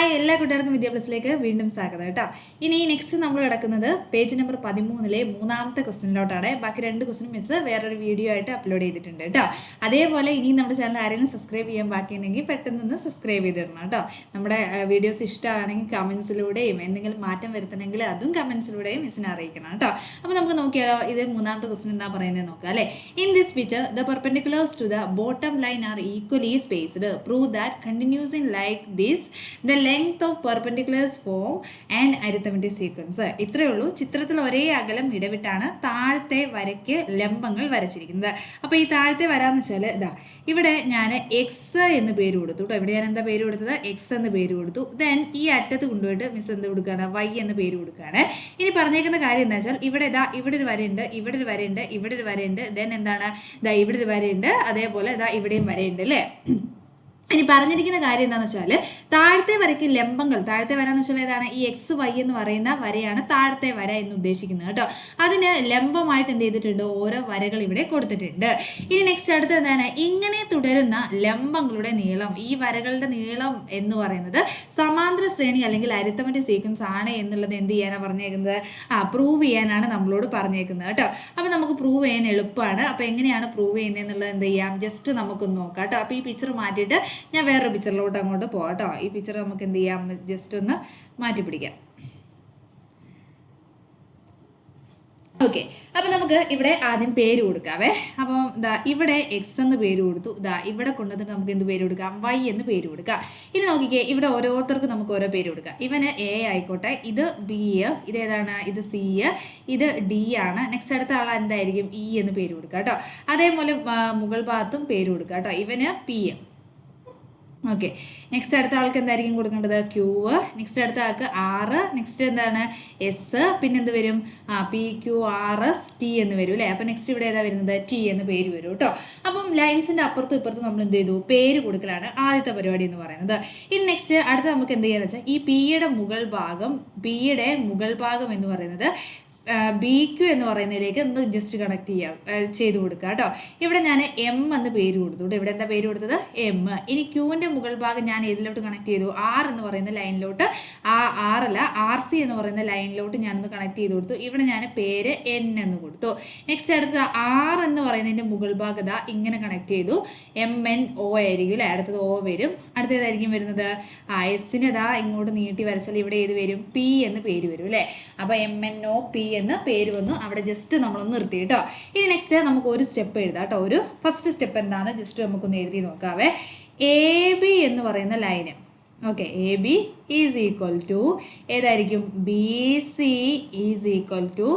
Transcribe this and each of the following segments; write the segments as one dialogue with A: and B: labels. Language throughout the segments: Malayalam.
A: ഹായ്, എല്ലാ കൂട്ടുകാർക്കും വിദ്യാഭ്യാസത്തിലേക്ക് വീണ്ടും സ്വാഗതം കേട്ടോ. ഇനി നെക്സ്റ്റ് നമ്മൾ കിടക്കുന്നത് പേജ് നമ്പർ 13 മൂന്നാമത്തെ ക്വസ്റ്റിനിലോട്ടാണ്. ബാക്കി 2 ക്വസ്റ്റിനും മിസ് വേറൊരു വീഡിയോ ആയിട്ട് അപ്ലോഡ് ചെയ്തിട്ടുണ്ട് കേട്ടോ. അതേപോലെ ഇനി നമ്മുടെ ചാനൽ ആരെങ്കിലും സബ്സ്ക്രൈബ് ചെയ്യാൻ ബാക്കിയുണ്ടെങ്കിൽ പെട്ടെന്ന് സബ്സ്ക്രൈബ് ചെയ്തിടണം കേട്ടോ. നമ്മുടെ വീഡിയോസ് ഇഷ്ടമാണെങ്കിൽ കമൻസിലൂടെയും എന്തെങ്കിലും മാറ്റം വരുത്തണമെങ്കിൽ അതും കമൻസിലൂടെയും മിസ്സിനെ അറിയിക്കണം കേട്ടോ. അപ്പോൾ നമുക്ക് നോക്കിയാലോ, ഇത് മൂന്നാമത്തെ ക്വസ്റ്റ്യൻ എന്താ പറയുന്നത് നോക്കാം അല്ലേ. In this picture the perpendiculars to the bottom line are equally spaced. Prove that continuous in like this the length of perpendiculars form an arithmetic sequence. ഇത്രയേ ഉള്ളൂ. ചിത്രത്തിൽ ഒരേ അകലം ഇടവിട്ടാണ് താഴത്തെ വരയ്ക്ക് ലംബങ്ങൾ വരച്ചിരിക്കുന്നത്. അപ്പോൾ ഈ താഴത്തെ വരാന്ന് വെച്ചാൽ ഇതാ ഇവിടെ ഞാൻ എക്സ് എന്ന് പേര് കൊടുത്തു കേട്ടോ. ഇവിടെ ഞാൻ എന്താ പേര് കൊടുത്തത്? എക്സ് എന്ന് പേര് കൊടുത്തു. ദെൻ ഈ അറ്റത്ത് കൊണ്ടുപോയിട്ട് മിസ് എന്ത് കൊടുക്കുകയാണ്? വൈ എന്ന് പേര് കൊടുക്കുകയാണ്. ഇനി പറഞ്ഞേക്കുന്ന കാര്യം എന്താ വെച്ചാൽ ഇവിടെ ഇതാ ഇവിടെ ഒരു വരയുണ്ട്, ഇവിടെ ഒരു വരയുണ്ട്, ഇവിടെ ഒരു വരയുണ്ട്, ദെൻ എന്താണ് ഇതാ ഇവിടെ ഒരു വരയുണ്ട്, അതേപോലെ ഇതാ ഇവിടെയും വരയുണ്ട് അല്ലേ. ഇനി പറഞ്ഞിരിക്കുന്ന കാര്യം എന്താണെന്ന് വെച്ചാൽ താഴത്തെ വരയ്ക്ക് ലംബങ്ങൾ, താഴത്തെ വര എന്ന് വെച്ചാൽ ഏതാണ്? ഈ എക്സ് വൈ എന്ന് പറയുന്ന വരയാണ് താഴത്തെ വര എന്ന് ഉദ്ദേശിക്കുന്നത് കേട്ടോ. അതിന് ലംബമായിട്ട് എന്ത് ചെയ്തിട്ടുണ്ട്? ഓരോ വരകൾ ഇവിടെ കൊടുത്തിട്ടുണ്ട്. ഇനി നെക്സ്റ്റ് അടുത്ത് എന്താണ്? ഇങ്ങനെ തുടരുന്ന ലംബങ്ങളുടെ നീളം, ഈ വരകളുടെ നീളം എന്ന് പറയുന്നത് സമാന്തര ശ്രേണി അല്ലെങ്കിൽ അരിത്തമെറ്റിക് സീക്വൻസ് ആണ് എന്നുള്ളത് എന്ത് ചെയ്യാനാണ് പറഞ്ഞേക്കുന്നത്? പ്രൂവ് ചെയ്യാനാണ് നമ്മളോട് പറഞ്ഞേക്കുന്നത് കേട്ടോ. അപ്പോൾ നമുക്ക് പ്രൂവ് ചെയ്യാൻ എളുപ്പമാണ്. അപ്പോൾ എങ്ങനെയാണ് പ്രൂവ് ചെയ്യുന്നത് എന്നുള്ളത് എന്ത് ചെയ്യാം? ജസ്റ്റ് നമുക്കൊന്ന് നോക്കാം കേട്ടോ. അപ്പോൾ ഈ പിക്ചർ മാറ്റിയിട്ട് ഞാൻ വേറൊരു പിക്ചറിലോട്ട് അങ്ങോട്ട് പോകാം കേട്ടോ. ഈ പിക്ചർ നമുക്ക് എന്ത് ചെയ്യാം? ജസ്റ്റ് ഒന്ന് മാറ്റി പിടിക്കാം. ഓക്കെ, അപ്പോൾ നമുക്ക് ഇവിടെ ആദ്യം പേര് കൊടുക്കാവേ. അപ്പോൾ ഇതാ ഇവിടെ എക്സ് എന്ന് പേര് കൊടുത്തു. ഇതാ ഇവിടെ കൊണ്ടുവന്നിട്ട് നമുക്ക് എന്ത് പേര് കൊടുക്കാം? വൈ എന്ന് പേര് കൊടുക്കാം. ഇനി നോക്കിക്കേ, ഇവിടെ ഓരോരുത്തർക്കും നമുക്ക് ഓരോ പേര് കൊടുക്കാം. ഇവന് എ ആയിക്കോട്ടെ, ഇത് ബി, ഇത് ഏതാണ്? ഇത് സി, ഇത് ഡി ആണ്. നെക്സ്റ്റ് അടുത്ത ആൾ എന്തായിരിക്കും? ഇ എന്ന് പേര് കൊടുക്കുക കേട്ടോ. അതേപോലെ മുകൾ ഭാഗത്തും പേര് കൊടുക്കുക കേട്ടോ. ഇവന് പി. ഓക്കെ, നെക്സ്റ്റ് അടുത്ത ആൾക്ക് എന്തായിരിക്കും കൊടുക്കേണ്ടത്? ക്യൂ. നെക്സ്റ്റ് അടുത്ത ആൾക്ക് ആറ്. നെക്സ്റ്റ് എന്താണ്? എസ്. പിന്നെ എന്ത് വരും? P Q R S T എന്ന് വരും അല്ലേ. അപ്പം നെക്സ്റ്റ് ഇവിടെ ഏതാ വരുന്നത്? ടി എന്ന് പേര് വരും കേട്ടോ. അപ്പം ലൈൻസിൻ്റെ അപ്പുറത്തും ഇപ്പുറത്തും നമ്മൾ എന്ത് ചെയ്തു? പേര് കൊടുക്കലാണ് ആദ്യത്തെ പരിപാടി എന്ന് പറയുന്നത്. ഇനി നെക്സ്റ്റ് അടുത്ത നമുക്ക് എന്ത് ചെയ്യാന്ന് വെച്ചാൽ ഈ പിയുടെ മുകൾ ഭാഗം എന്ന് പറയുന്നത് ബി ക്യു എന്ന് പറയുന്നതിലേക്ക് ഒന്ന് ജസ്റ്റ് കണക്ട് ചെയ്ത് കൊടുക്കുക കേട്ടോ. ഇവിടെ ഞാൻ എം എന്ന് പേര് കൊടുത്തു. ഇവിടെ എന്താ പേര് കൊടുത്തത്? എം. ഇനി ക്യൂവിൻ്റെ മുകൾ ഭാഗം ഞാൻ ഏതിലോട്ട് കണക്ട് ചെയ്തു? ആർ എന്ന് പറയുന്ന ലൈനിലോട്ട്, ആറല്ല ആർ സി എന്ന് പറയുന്ന ലൈനിലോട്ട് ഞാനൊന്ന് കണക്ട് ചെയ്ത് കൊടുത്തു. ഇവിടെ ഞാൻ പേര് എൻ എന്ന് കൊടുത്തു. നെക്സ്റ്റ് അടുത്തത് ആർ എന്ന് പറയുന്നതിൻ്റെ മുകൾ ഭാഗത ഇങ്ങനെ കണക്ട് ചെയ്തു. എം എൻ ഒ ആയിരിക്കും അല്ലേ. അടുത്തത് ഒ വരും. അടുത്തതായിരിക്കും വരുന്നത് എസിനെ ഇതാ ഇങ്ങോട്ട് നീട്ടി വരച്ചാൽ ഇവിടെ ഏത് വരും? പി എന്ന് പേര് വരും അല്ലേ. അപ്പോൾ എം എൻ ഒ പി എന്ന് പേര് വന്നു. അവിടെ ജസ്റ്റ് നമ്മളൊന്ന് നിർത്തി കേട്ടോ. ഇനി നെക്സ്റ്റ് നമുക്ക് ഒരു സ്റ്റെപ്പ് എഴുതാം കേട്ടോ. ഒരു ഫസ്റ്റ് സ്റ്റെപ്പ് എന്താണ് ജസ്റ്റ് നമുക്കൊന്ന് എഴുതി നോക്കാവേ. എ ബി എന്ന് പറയുന്ന line, okay, A B is equal to ഏതായിരിക്കും? B C is equal to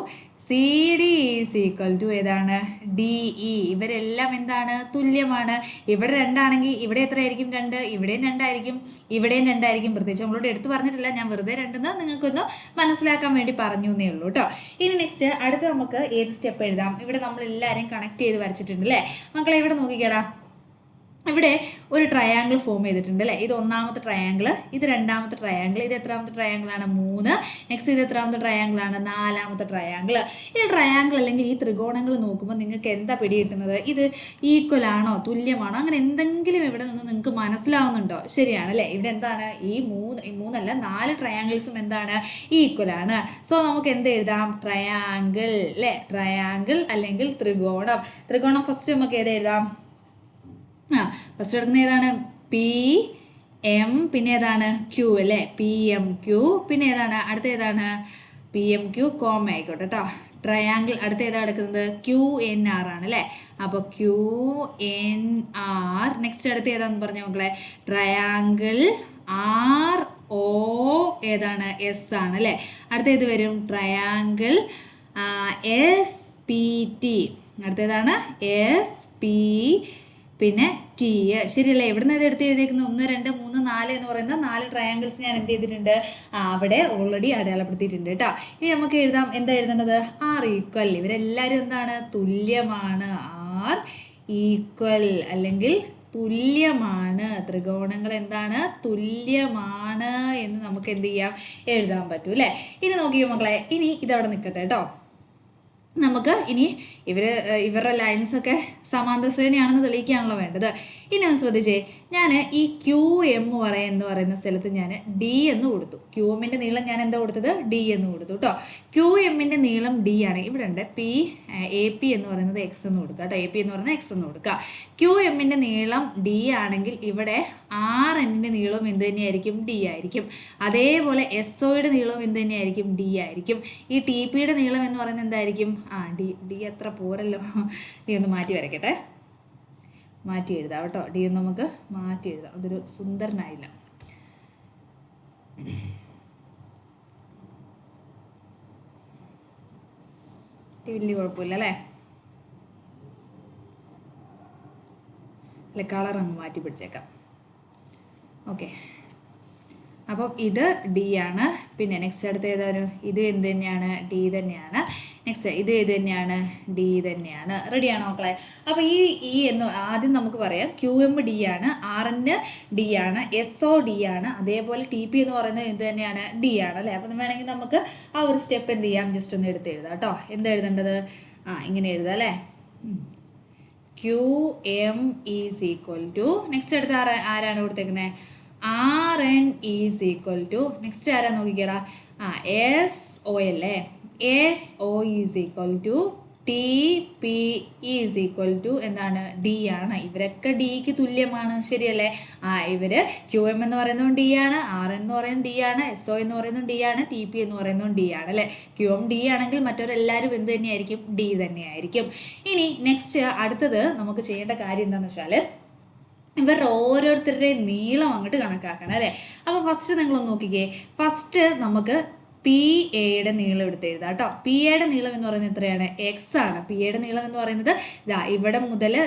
A: C D is equal to ഏതാണ്? D E. ഇവരെല്ലാം എന്താണ്? തുല്യമാണ്. ഇവിടെ രണ്ടാണെങ്കിൽ ഇവിടെ എത്രയായിരിക്കും? 2. ഇവിടെയും 2 ആയിരിക്കും, ഇവിടെയും 2 ആയിരിക്കും. പ്രത്യേകിച്ച് നമ്മളോട് എടുത്ത് പറഞ്ഞിട്ടില്ല, ഞാൻ വെറുതെ 2 നിങ്ങൾക്കൊന്ന് മനസ്സിലാക്കാൻ വേണ്ടി പറഞ്ഞു എന്നേ ഉള്ളൂ കേട്ടോ. ഇനി നെക്സ്റ്റ് അടുത്ത് നമുക്ക് ഏത് സ്റ്റെപ്പ് എഴുതാം? ഇവിടെ നമ്മളെല്ലാവരെയും കണക്ട് ചെയ്ത് വരച്ചിട്ടുണ്ട് അല്ലേ മക്കളെ. ഇവിടെ നോക്കിക്കേടാ, ഇവിടെ ഒരു ട്രയാങ്കിൾ ഫോം ചെയ്തിട്ടുണ്ട് അല്ലേ. ഇത് ഒന്നാമത്തെ ട്രയാങ്കിൾ, ഇത് രണ്ടാമത്തെ ട്രയാങ്കിൾ, ഇത് എത്രാമത്തെ ട്രയാങ്കിളാണ്? 3. നെക്സ്റ്റ് ഇത് എത്രാമത്തെ ട്രയാങ്കിളാണ്? 4ാമത്തെ ട്രയാങ്കിൾ. ഈ ട്രയാങ്കിൾ അല്ലെങ്കിൽ ഈ ത്രികോണങ്ങൾ നോക്കുമ്പോൾ നിങ്ങൾക്ക് എന്താ പിടികിട്ടുന്നത്? ഇത് ഈക്വൽ ആണോ, തുല്യമാണോ, അങ്ങനെ എന്തെങ്കിലും ഇവിടെ നിന്ന് നിങ്ങൾക്ക് മനസ്സിലാവുന്നുണ്ടോ? ശരിയാണല്ലേ. ഇവിടെ എന്താണ്? ഈ 4 ട്രയാങ്കിൾസും എന്താണ്? ഈക്വൽ ആണ്. സോ നമുക്ക് എന്ത് എഴുതാം? ട്രയാങ്കിൾ അല്ലേ. ട്രയാങ്കിൾ അല്ലെങ്കിൽ ത്രികോണം ഫസ്റ്റ് നമുക്ക് ഏത് എഴുതാം? ഫസ്റ്റ് എടുക്കുന്ന ഏതാണ്? പി എം, പിന്നെ ഏതാണ്? ക്യൂ അല്ലേ. P M Q. പിന്നെ ഏതാണ്? അടുത്ത ഏതാണ്? പി എം ക്യൂ കോമ ആയിക്കോട്ടെ കേട്ടോ. ട്രയാങ്കിൾ അടുത്ത ഏതാണ് എടുക്കുന്നത്? ക്യൂ എൻ ആർ ആണ് അല്ലേ. അപ്പോൾ ക്യൂ എൻ ആർ. നെക്സ്റ്റ് അടുത്ത് ഏതാണെന്ന് പറഞ്ഞ മക്കളെ? ട്രയാങ്കിൾ ആർ ഒ ഏതാണ്? എസ് ആണ് അല്ലേ. അടുത്ത ഏത് വരും? Triangle S P T. അടുത്തേതാണ്? എസ് പി പിന്നെ ടി. ശരിയല്ലേ. ഇവിടുന്ന് ഇത് എടുത്ത് എഴുതിയിരിക്കുന്നത് 1 2 3 4 എന്ന് പറയുന്ന 4 ട്രയാങ്കിൾസ് ഞാൻ എന്ത് ചെയ്തിട്ടുണ്ട്? അവിടെ ഓൾറെഡി അടയാളപ്പെടുത്തിയിട്ടുണ്ട് കേട്ടോ. ഇനി നമുക്ക് എഴുതാം. എന്താ എഴുതേണ്ടത്? R equal. ഇവരെല്ലാവരും എന്താണ്? തുല്യമാണ്. ആർ ഈക്വൽ അല്ലെങ്കിൽ തുല്യമാണ്. ത്രികോണങ്ങൾ എന്താണ്? തുല്യമാണ് എന്ന് നമുക്ക് എന്ത് ചെയ്യാം? എഴുതാൻ പറ്റും അല്ലേ. ഇനി നോക്കിയോ മക്കളെ, ഇനി ഇതവിടെ നിൽക്കട്ടെ കേട്ടോ. നമുക്ക് ഇനി ഇവരുടെ ലൈൻസൊക്കെ സമാന്തര ശ്രേണിയാണെന്ന് തെളിയിക്കുകയാണല്ലോ വേണ്ടത്. ഇനി ഒന്ന് ശ്രദ്ധിച്ചേ, ഞാൻ ഈ ക്യു എം എന്ന് പറയുന്ന സ്ഥലത്ത് ഞാൻ ഡി എന്ന് കൊടുത്തു. ക്യു എമ്മിൻ്റെ നീളം ഞാൻ എന്താ കൊടുത്തത്? ഡി എന്ന് കൊടുത്തു കേട്ടോ. ക്യു എമ്മിൻ്റെ നീളം ഡി ആണ്. ഇവിടെ ഉണ്ട് പി എ പി എന്ന് പറയുന്നത് എക്സ് എന്ന് കൊടുക്കുക കേട്ടോ. എ പി എന്ന് പറയുന്നത് എക്സ് എന്ന് കൊടുക്കുക. ക്യു എമ്മിൻ്റെ നീളം ഡി ആണെങ്കിൽ ഇവിടെ ആർ എന്നിൻ്റെ നീളവും എന്ത് തന്നെയായിരിക്കും? ഡി ആയിരിക്കും. അതേപോലെ എസ് ഒയുടെ നീളവും എന്ത് തന്നെയായിരിക്കും? ഡി ആയിരിക്കും. ഈ ടി പിയുടെ നീളം എന്ന് പറയുന്നത് എന്തായിരിക്കും? ഡി അത്ര പോരല്ലോ, ഡി ഒന്ന് മാറ്റി വരയ്ക്കട്ടെ, മാറ്റി എഴുതാം കേട്ടോ. ഡി ഒന്ന് നമുക്ക് മാറ്റി എഴുതാം, അതൊരു സുന്ദരനായില്ല. വലിയ കുഴപ്പമില്ല അല്ലേ? അല്ലെ, കളർ അങ്ങ് മാറ്റി പിടിച്ചേക്കാം. ഓക്കെ, അപ്പം ഇത് ഡി ആണ്. പിന്നെ നെക്സ്റ്റ് അടുത്ത് ഏതാണ്? ഇത് എന്ത് തന്നെയാണ്? ഡി തന്നെയാണ്. നെക്സ്റ്റ് ഇത് ഏത് തന്നെയാണ്? ഡി തന്നെയാണ്. റെഡിയാണോ മക്കളെ? അപ്പോൾ ഈ എന്ന് ആദ്യം നമുക്ക് പറയാം, ക്യു എം ഡി ആണ്, ആർ എൻ ഡി ആണ്, എസ് ഒ ഡി ആണ്, അതേപോലെ ടി പി എന്ന് പറയുന്നത് എന്ത് തന്നെയാണ്? ഡി ആണ് അല്ലേ? അപ്പം വേണമെങ്കിൽ നമുക്ക് ആ ഒരു സ്റ്റെപ്പ് എന്ത് ചെയ്യാം? ജസ്റ്റ് ഒന്ന് എടുത്ത് എഴുതാം കേട്ടോ. എന്താ എഴുതേണ്ടത്? ഇങ്ങനെ എഴുതാം അല്ലേ? Q M is equal to, next അടുത്ത് ആരാണ് കൊടുത്തേക്കുന്നത്? R N is equal to, next ആരാ നോക്കിക്കേടാ? എസ് ഒ അല്ലേ? S O is equal to T P is equal to എന്താണ്? ഡി ആണ്. ഇവരൊക്കെ ഡിക്ക് തുല്യമാണ്, ശരിയല്ലേ? ഇവര് ക്യു എം എന്ന് പറയുന്നതും ഡി ആണ്, ആർ എന്ന് പറയുന്നത് ഡി ആണ്, എസ് ഒ എന്ന് പറയുന്നതും ഡി ആണ്, ടി പി എന്ന് പറയുന്നതും ഡി ആണ് അല്ലേ? ക്യു എം ഡി ആണെങ്കിൽ മറ്റവരെല്ലാവരും എന്ത് തന്നെയായിരിക്കും? ഡി തന്നെയായിരിക്കും. ഇനി നെക്സ്റ്റ് അടുത്തത് നമുക്ക് ചെയ്യേണ്ട കാര്യം എന്താണെന്ന് വെച്ചാൽ, ഇവരുടെ ഓരോരുത്തരുടെയും നീളം അങ്ങോട്ട് കണക്കാക്കണം അല്ലേ? അപ്പോൾ ഫസ്റ്റ് നിങ്ങളൊന്ന് നോക്കിക്കേ. ഫസ്റ്റ് നമുക്ക് പി എയുടെ നീളം എടുത്ത് എഴുതാം കേട്ടോ. പി എയുടെ നീളം എന്ന് പറയുന്നത് എത്രയാണ്? എക്സ് ആണ്. പി എയുടെ നീളം എന്ന് പറയുന്നത് ഇവിടെ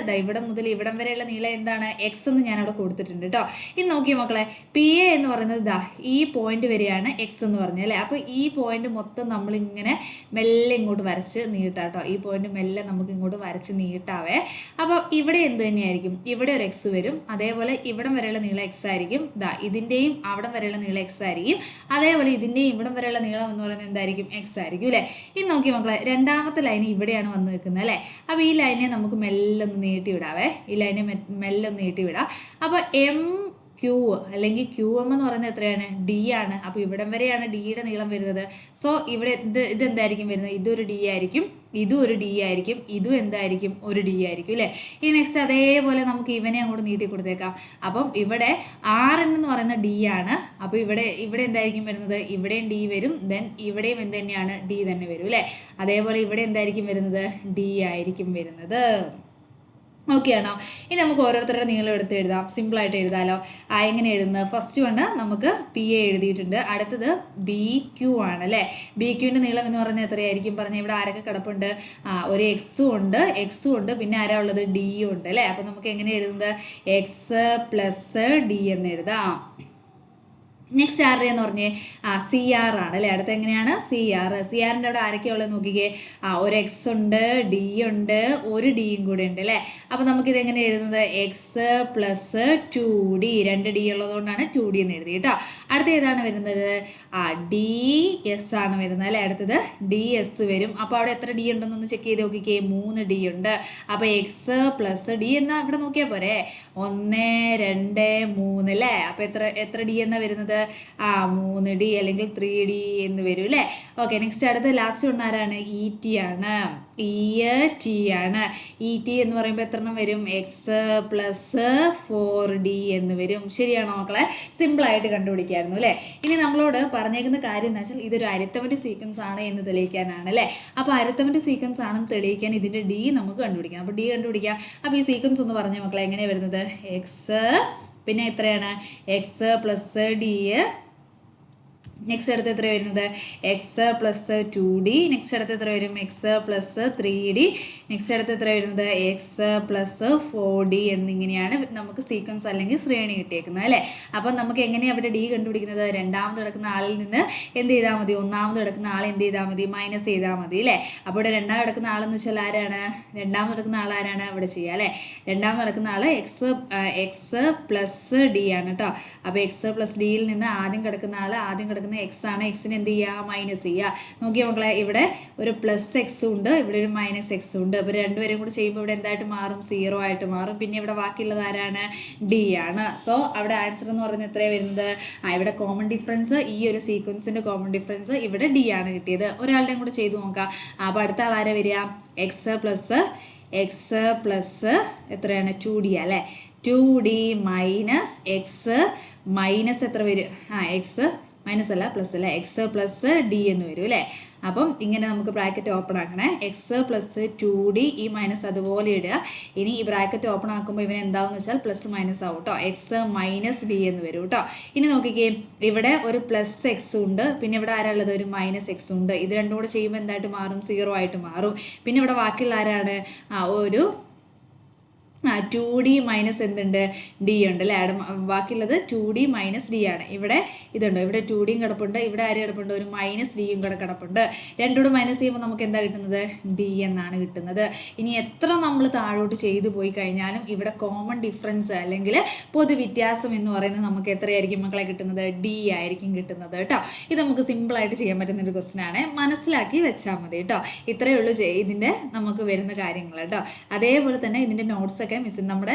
A: മുതൽ ഇവിടം വരെയുള്ള നീളം എന്താണ്? എക്സ് എന്ന് ഞാൻ അവിടെ കൊടുത്തിട്ടുണ്ട് കേട്ടോ. ഇനി നോക്കിയ മക്കളെ, പി എ എന്ന് പറയുന്നത് ഈ പോയിന്റ് വരെയാണ് എക്സ് എന്ന് പറഞ്ഞത് അല്ലേ? അപ്പോൾ ഈ പോയിന്റ് മൊത്തം നമ്മളിങ്ങനെ മെല്ലെ ഇങ്ങോട്ട് വരച്ച് നീട്ടാം കേട്ടോ. ഈ പോയിന്റ് മെല്ലെ നമുക്ക് ഇങ്ങോട്ട് വരച്ച് നീട്ടാവേ. അപ്പോൾ ഇവിടെ എന്ത് തന്നെയായിരിക്കും? ഇവിടെ ഒരു എക്സ് വരും. അതേപോലെ ഇവിടം വരെയുള്ള നീളം എക്സ് ആയിരിക്കും. ഇതിൻ്റെയും അവിടം വരെയുള്ള നീളം എക്സ് ആയിരിക്കും. അതേപോലെ ഇതിൻ്റെയും ഇവിടം വരെയുള്ള നീളം എന്ന് പറയുന്നത് എന്തായിരിക്കും? എക്സ് ആയിരിക്കും അല്ലേ? ഇനി നോക്കി മക്കളെ, രണ്ടാമത്തെ ലൈൻ ഇവിടെയാണ് വന്ന് നിൽക്കുന്നത് അല്ലേ? അപ്പോൾ ഈ ലൈനെ നമുക്ക് മെല്ലെ ഒന്ന് നീട്ടി വിടാവേ. ഈ ലൈനെ മെല്ലെ ഒന്ന് നീട്ടി വിടാം. അപ്പോൾ എം ക്യൂ അല്ലെങ്കിൽ ക്യു എം എന്ന് പറയുന്നത് എത്രയാണ്? ഡി ആണ്. അപ്പോൾ ഇവിടം വരെയാണ് ഡിയുടെ നീളം വരുന്നത്. സോ ഇവിടെ ഇതെന്തായിരിക്കും വരുന്നത്? ഇതൊരു ഡി ആയിരിക്കും, ഇതും ഒരു ഡി ആയിരിക്കും, ഇതും എന്തായിരിക്കും? ഒരു ഡി ആയിരിക്കും അല്ലേ? ഇനി നെക്സ്റ്റ് അതേപോലെ നമുക്ക് ഇവനെ അങ്ങോട്ട് നീട്ടി കൊടുത്തേക്കാം. അപ്പം ഇവിടെ ആർ എൻ എന്ന് പറയുന്ന ഡി ആണ്. അപ്പോൾ ഇവിടെ എന്തായിരിക്കും വരുന്നത്? ഇവിടെയും ഡി വരും, ദെൻ ഇവിടെയും എന്ത് തന്നെയാണ്? ഡി തന്നെ വരും അല്ലേ? അതേപോലെ ഇവിടെ എന്തായിരിക്കും വരുന്നത്? ഡി ആയിരിക്കും വരുന്നത്. ഓക്കെ ആണോ? ഇനി നമുക്ക് ഓരോരുത്തരുടെ നീളം എടുത്ത് എഴുതാം. സിമ്പിളായിട്ട് എഴുതാമല്ലോ. എങ്ങനെ എഴുതുന്നത്? ഫസ്റ്റ് വണ് നമുക്ക് പി എ എഴുതിയിട്ടുണ്ട്. അടുത്തത് ബി ക്യു ആണ് അല്ലേ? ബി ക്യുവിൻ്റെ നീളം എന്ന് പറയുന്നത് എത്രയായിരിക്കും? പറഞ്ഞാൽ ഇവിടെ ആരൊക്കെ കിടപ്പുണ്ട്? ഒരു എക്സും ഉണ്ട്, പിന്നെ ആരാ ഉള്ളത്? ഡിയും ഉണ്ട് അല്ലേ? അപ്പോൾ നമുക്ക് എങ്ങനെ എഴുതുന്നത്? എക്സ് പ്ലസ് ഡി എന്ന് എഴുതാം. നെക്സ്റ്റ് ആരുടെ എന്ന് പറഞ്ഞേ? സി ആർ ആണ് അല്ലേ? അടുത്ത എങ്ങനെയാണ്? സി ആറിൻ്റെ അവിടെ ആരൊക്കെയുള്ളത് നോക്കിക്കേ. ഒരു എക്സ് ഉണ്ട്, ഡി ഉണ്ട്, ഒരു ഡിയും കൂടെ ഉണ്ട് അല്ലേ? അപ്പോൾ നമുക്കിത് എങ്ങനെ എഴുതുന്നത്? എക്സ് പ്ലസ് 2D, 2D ഉള്ളതുകൊണ്ടാണ് 2D എന്ന് എഴുതി കേട്ടോ. അടുത്ത ഏതാണ് വരുന്നത്? ഡി എസ് ആണ് വരുന്നത് അല്ലേ? അടുത്തത് ഡി എസ് വരും. അപ്പോൾ അവിടെ എത്ര ഡി ഉണ്ടെന്നൊന്ന് ചെക്ക് ചെയ്ത് നോക്കിക്കേ. 3 ഡി ഉണ്ട്. അപ്പോൾ എക്സ് പ്ലസ് ഡി എന്നാൽ ഇവിടെ നോക്കിയാൽ പോരെ? 1 2 3 അല്ലേ? അപ്പോൾ എത്ര ഡി എന്നാണ് വരുന്നത്? 3D അല്ലെങ്കിൽ 3D എന്ന് വരും അല്ലേ? ഓക്കെ, നെക്സ്റ്റ് അടുത്ത ലാസ്റ്റ് ഒന്ന് ആരാണ്? ഇ ടി ആണ്. ഇ ടി എന്ന് പറയുമ്പോൾ എത്ര എണ്ണം വരും? എക്സ് പ്ലസ് 4D എന്ന് വരും. ശരിയാണോ മക്കളെ? സിമ്പിളായിട്ട് കണ്ടുപിടിക്കായിരുന്നു അല്ലേ? ഇനി നമ്മളോട് പറഞ്ഞേക്കുന്ന കാര്യം എന്ന് വെച്ചാൽ ഇതൊരു അരിത്തമെറ്റിക് സീക്വൻസ് ആണ് എന്ന് തെളിയിക്കാനാണ് അല്ലേ? അപ്പോൾ അരിത്തമെറ്റിക് സീക്വൻസ് ആണെന്ന് തെളിയിക്കാൻ ഇതിൻ്റെ ഡി നമുക്ക് കണ്ടുപിടിക്കാം. അപ്പോൾ ഡി കണ്ടുപിടിക്കാം. അപ്പോൾ ഈ സീക്വൻസ് ഒന്ന് പറഞ്ഞ മക്കളെ എങ്ങനെയാണ് വരുന്നത്? എക്സ് പിന്നെ എത്രയാണ്? X plus D. നെക്സ്റ്റ് അടുത്ത് എത്ര വരുന്നത്? X plus 2D. നെക്സ്റ്റ് അടുത്ത് എത്ര വരും? X plus 3D. നെക്സ്റ്റ് അടുത്ത് എത്ര വരുന്നത്? എക്സ് പ്ലസ് 4D എന്നിങ്ങനെയാണ് നമുക്ക് സീക്വൻസ് അല്ലെങ്കിൽ ശ്രേണി കിട്ടിയേക്കുന്നത് അല്ലേ? അപ്പം നമുക്ക് എങ്ങനെയാണ് അവിടെ ഡി കണ്ടുപിടിക്കുന്നത്? രണ്ടാമത് കിടക്കുന്ന ആളിൽ നിന്ന് എന്ത് ചെയ്താൽ മതി? ഒന്നാമത് കിടക്കുന്ന ആൾ എന്ത് ചെയ്താൽ മതി? മൈനസ് ചെയ്താൽ മതി അല്ലേ? അപ്പോൾ ഇവിടെ രണ്ടാമത് കിടക്കുന്ന ആളെന്ന് വെച്ചാൽ ആരാണ്? രണ്ടാമത് കിടക്കുന്ന ആളാരാണ്? ഇവിടെ ചെയ്യുക അല്ലേ? രണ്ടാമത് കിടക്കുന്ന ആൾ എക്സ് പ്ലസ് ഡി ആണ് കേട്ടോ. അപ്പോൾ എക്സ് പ്ലസ് ഡിയിൽ നിന്ന് ആദ്യം കിടക്കുന്ന കിടക്കുന്ന എക്സ് ആണ്. എക്സിന് എന്ത് ചെയ്യുക? മൈനസ് ചെയ്യുക. നോക്കിയ മക്കളെ, ഇവിടെ ഒരു പ്ലസ് എക്സും ഉണ്ട്, ഇവിടെ ഒരു മൈനസ് എക്സും ഉണ്ട്. അപ്പോൾ രണ്ടുപേരും കൂടി ചെയ്യുമ്പോൾ ഇവിടെ എന്തായിട്ട് മാറും? 0 ആയിട്ട് മാറും. പിന്നെ ഇവിടെ ബാക്കിയുള്ളത് ആരാണ്? ഡി ആണ്. സോ അവിടെ ആൻസർ എന്ന് പറയുന്നത് എത്രയാണ് വരുന്നത്? ഇവിടെ കോമൺ ഡിഫറൻസ്, ഈ ഒരു സീക്വൻസിന്റെ കോമൺ ഡിഫറൻസ് ഇവിടെ ഡി ആണ് കിട്ടിയത്. ഒരാളുടെയും കൂടെ ചെയ്തു നോക്കാം. അപ്പോൾ അടുത്ത ആൾ ആരാ വരിക? എക്സ് പ്ലസ് എത്രയാണ്? 2D അല്ലേ? 2D മൈനസ് എക്സ് മൈനസ് എത്ര വരും? എക്സ് മൈനസ് അല്ല പ്ലസ് അല്ലേ, എക്സ് പ്ലസ് ഡി എന്ന് വരും അല്ലേ. അപ്പം ഇങ്ങനെ നമുക്ക് ബ്രാക്കറ്റ് ഓപ്പൺ ആക്കണേ. എക്സ് പ്ലസ് 2D, ഈ മൈനസ് അതുപോലെ ഇടുക. ഇനി ഈ ബ്രാക്കറ്റ് ഓപ്പൺ ആക്കുമ്പോൾ ഇവന് എന്താവെന്ന് വെച്ചാൽ പ്ലസ് മൈനസ് ആവും കേട്ടോ. എക്സ് മൈനസ് ഡി എന്ന് വരും കേട്ടോ. ഇനി നോക്കിക്കേ, ഇവിടെ ഒരു പ്ലസ് എക്സും ഉണ്ട്, പിന്നെ ഇവിടെ ആരാളുള്ളത്? ഒരു മൈനസ് എക്സും ഉണ്ട്. ഇത് രണ്ടും കൂടെ ചെയ്യുമ്പോൾ എന്തായിട്ട് മാറും? 0 ആയിട്ട് മാറും. പിന്നെ ഇവിടെ ബാക്കിയുള്ള ആരാണ്? ഒരു 2D മൈനസ് എന്തുണ്ട്? ഡി ഉണ്ട് അല്ലേ. ബാക്കിയുള്ളത് 2D മൈനസ് ഡി ആണ്. ഇവിടെ ഇതുണ്ടോ? ഇവിടെ 2Dയും കിടപ്പുണ്ട്, ഇവിടെ ആര് കിടപ്പുണ്ട്? ഒരു മൈനസ് ഡിയും കൂടെ കിടപ്പുണ്ട്. രണ്ടോട് മൈനസ് ചെയ്യുമ്പോൾ നമുക്ക് എന്താ കിട്ടുന്നത്? ഡി എന്നാണ് കിട്ടുന്നത്. ഇനി എത്ര നമ്മൾ താഴോട്ട് ചെയ്തു പോയി കഴിഞ്ഞാലും ഇവിടെ കോമൺ ഡിഫറൻസ് അല്ലെങ്കിൽ പൊതുവ്യത്യാസം എന്ന് പറയുന്നത് നമുക്ക് എത്രയായിരിക്കും മക്കളെ കിട്ടുന്നത്? ഡി ആയിരിക്കും കിട്ടുന്നത് കേട്ടോ. ഇത് നമുക്ക് സിമ്പിളായിട്ട് ചെയ്യാൻ പറ്റുന്ന ഒരു ക്വസ്റ്റൻ ആണ്. മനസ്സിലാക്കി വെച്ചാൽ മതി കേട്ടോ. ഇത്രയേ ഉള്ളൂ ഇതിൻ്റെ നമുക്ക് വരുന്ന കാര്യങ്ങൾ കേട്ടോ. അതേപോലെ തന്നെ ഇതിൻ്റെ നോട്ട്സ് മിസ് നമ്മുടെ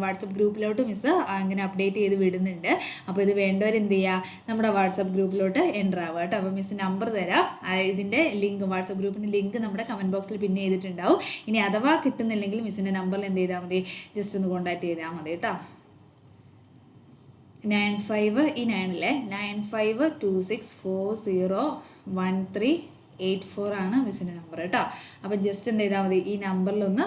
A: വാട്സപ്പ് ഗ്രൂപ്പിലോട്ട് മിസ് അങ്ങനെ അപ്ഡേറ്റ് ചെയ്ത് വിടുന്നുണ്ട്. അപ്പോൾ ഇത് വേണ്ടവർ എന്ത് ചെയ്യുക? നമ്മുടെ വാട്സപ്പ് ഗ്രൂപ്പിലോട്ട് എൻ്റർ ആവുക കേട്ടോ. അപ്പോൾ മിസ് നമ്പർ തരാം. ഇതിൻ്റെ ലിങ്ക്, വാട്സപ്പ് ഗ്രൂപ്പിൻ്റെ ലിങ്ക് നമ്മുടെ കമൻറ്റ് ബോക്സിൽ പിന്നെ ചെയ്തിട്ടുണ്ടാവും. ഇനി അഥവാ കിട്ടുന്നില്ലെങ്കിൽ മിസ്സിൻ്റെ നമ്പറിൽ എന്ത് ചെയ്താൽ മതി? ജസ്റ്റ് ഒന്ന് കോൺടാക്ട് ചെയ്താൽ മതി കേട്ടോ. 95 ഈ 9 അല്ലേ, 9526401384 ആണ് മിസ്സിൻ്റെ നമ്പർ കേട്ടോ. അപ്പം ജസ്റ്റ് എന്ത് ചെയ്താൽ മതി? ഈ നമ്പറിലൊന്ന്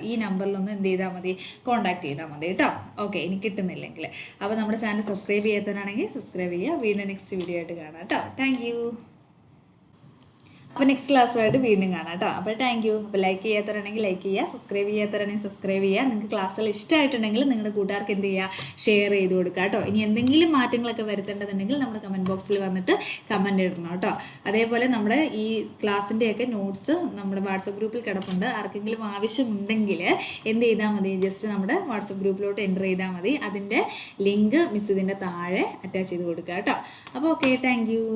A: ഈ നമ്പറിലൊന്ന് എന്ത് ചെയ്താൽ മതി? കോൺടാക്ട് ചെയ്താൽ മതി കേട്ടോ. ഓക്കെ, ഇനി കിട്ടുന്നില്ലെങ്കിൽ. അപ്പോൾ നമ്മുടെ ചാനൽ സബ്സ്ക്രൈബ് ചെയ്യാത്തവരാണെങ്കിൽ സബ്സ്ക്രൈബ് ചെയ്യുക. വീണ്ടും നെക്സ്റ്റ് വീഡിയോ ആയിട്ട് കാണാം കേട്ടോ. Thank you. അപ്പോൾ നെക്സ്റ്റ് ക്ലാസ്സുമായിട്ട് വീണ്ടും കാണാം കേട്ടോ. അപ്പോൾ താങ്ക് യു. അപ്പോൾ ലൈക്ക് ചെയ്യാത്തവരാണെങ്കിൽ ലൈക്ക് ചെയ്യുക, സബ്സ്ക്രൈബ് ചെയ്യാത്തവരാണെങ്കിൽ സബ്സ്ക്രൈബ് ചെയ്യുക. നിങ്ങൾക്ക് ക്ലാസ്സുകൾ ഇഷ്ടമായിട്ടുണ്ടെങ്കിൽ നിങ്ങളുടെ കൂട്ടുകാർക്ക് എന്ത് ചെയ്യുക? ഷെയർ ചെയ്ത് കൊടുക്കുക കേട്ടോ. ഇനി എന്തെങ്കിലും മാറ്റങ്ങളൊക്കെ വരുത്തേണ്ടതുണ്ടെങ്കിൽ നമ്മുടെ കമൻറ്റ് ബോക്സിൽ വന്നിട്ട് കമൻറ്റ് ഇടണം കേട്ടോ. അതേപോലെ നമ്മുടെ ഈ ക്ലാസ്സിൻ്റെയൊക്കെ നോട്ട്സ് നമ്മുടെ വാട്സപ്പ് ഗ്രൂപ്പിൽ കിടപ്പുണ്ട്. ആർക്കെങ്കിലും ആവശ്യമുണ്ടെങ്കിൽ എന്ത് ചെയ്താൽ മതി? ജസ്റ്റ് നമ്മുടെ വാട്സപ്പ് ഗ്രൂപ്പിലോട്ട് എൻ്റർ ചെയ്താൽ മതി. അതിൻ്റെ ലിങ്ക് മിസ് ഇതിൻ്റെ താഴെ അറ്റാച്ച് ചെയ്ത് കൊടുക്കുക കേട്ടോ. അപ്പോൾ ഓക്കെ, താങ്ക് യു.